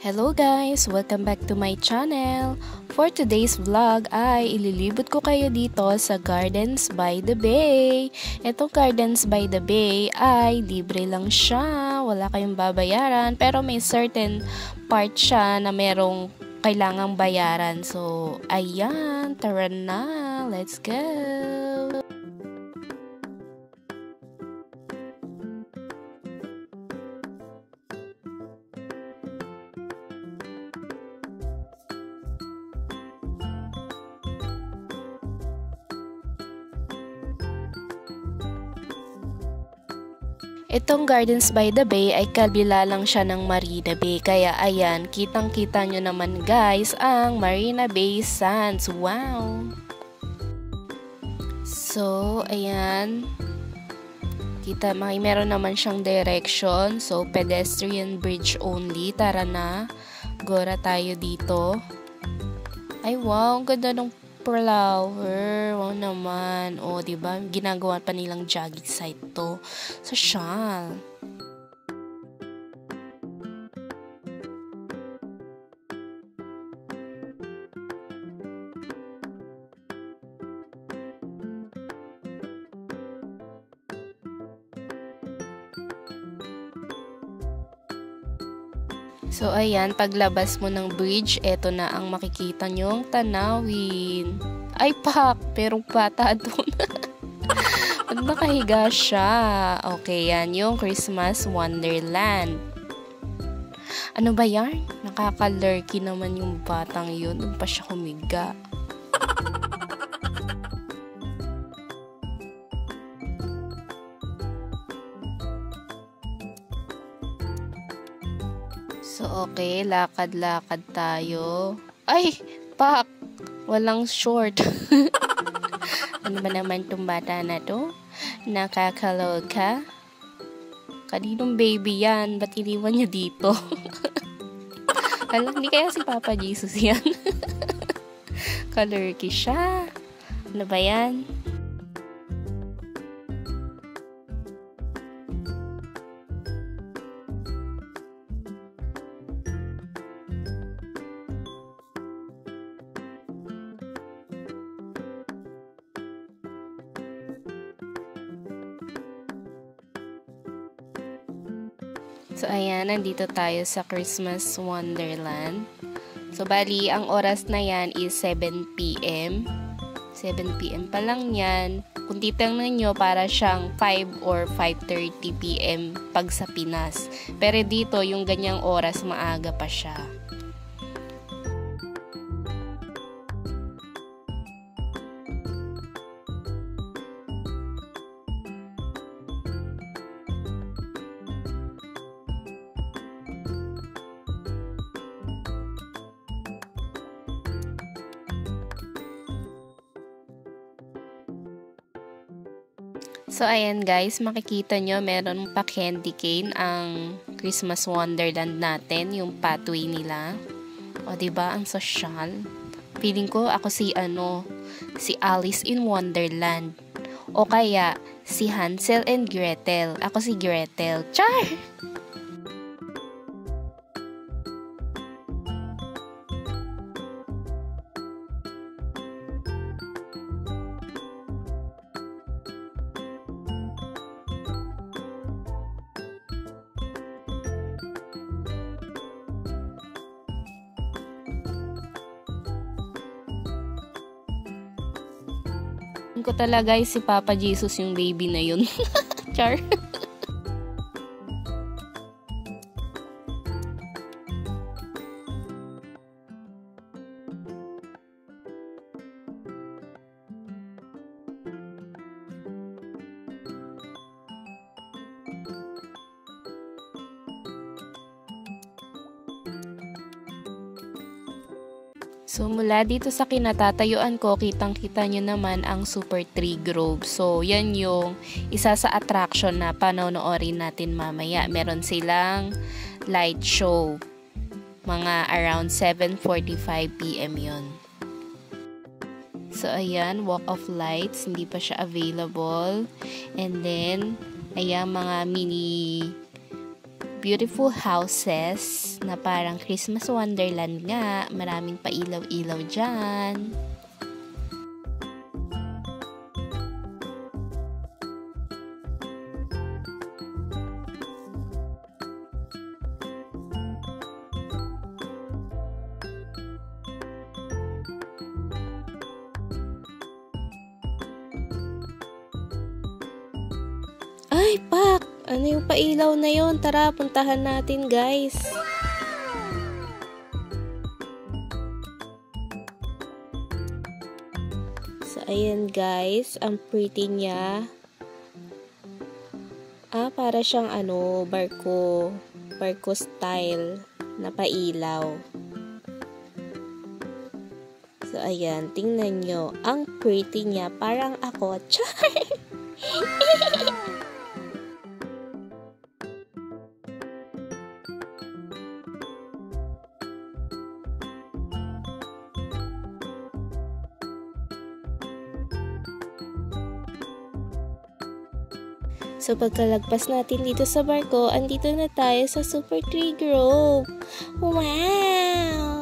Hello guys! Welcome back to my channel! For today's vlog ay ililibot ko kayo dito sa Gardens by the Bay. Itong Gardens by the Bay ay libre lang siya. Wala kayong babayaran pero may certain part siya na merong kailangang bayaran. So, ayan! Tara na! Let's go! Itong Gardens by the Bay ay kabila lang siya ng Marina Bay. Kaya ayan, kitang-kita nyo naman guys ang Marina Bay Sands. Wow! So, ayan. Meron naman siyang direction. So, pedestrian bridge only. Tara na. Gora tayo dito. Ay wow, ang ganda ng flower. Wow naman. O, diba? Ginagawa pa nilang jogging site to. Sosyal. So, ayan, paglabas mo ng bridge, eto na ang makikita nyong tanawin. Ay, pak! Merong bata doon. Pag nakahiga siya. Okay, yan yung Christmas Wonderland. Ano ba yan? Nakaka-lurky naman yung batang yun. Doon pa siya humiga. So, okay. Lakad-lakad tayo. Ay! Pak! Walang short. Ano ba naman itong bata na to? Nakakaloka? Kaninong baby yan? Ba't iniwan niya dito? Alam, hindi kaya si Papa Jesus yan? Kalurky siya. Ano ba yan? So, ayan, nandito tayo sa Christmas Wonderland. So, bali, ang oras na yan is 7 p.m. 7 p.m. pa lang yan. Kung titingnan nyo, para siyang 5 or 5:30 p.m. pag sa Pinas. Pero dito, yung ganyang oras, maaga pa siya. So, ayan guys, makikita nyo, meron pa candy cane ang Christmas Wonderland natin, yung pathway nila. O, diba? Ang sosyal. Feeling ko ako si Alice in Wonderland. O kaya, si Hansel and Gretel. Ako si Gretel. Char! Ko talaga si Papa Jesus yung baby na yun. Char. So, mula dito sa kinatatayuan ko, kitang-kita nyo naman ang Super Tree Grove. So, yan yung isa sa attraction na panonoorin natin mamaya. Meron silang light show. Mga around 7:45 p.m. yun. So, ayan, Walk of Lights. Hindi pa siya available. And then, ayan, mga mini beautiful houses na parang Christmas wonderland nga. Maraming pailaw-ilaw dyan. Ay, Pak! Ano yung pailaw na yon? Tara, puntahan natin, guys. So, ayan, guys. Ang pretty niya. Para siyang barko. Barko style na pailaw. So, ayan. Tingnan nyo. Ang pretty niya. Parang ako. Char! So, pagkalagpas natin dito sa barko, andito na tayo sa Super Tree Grove. Wow!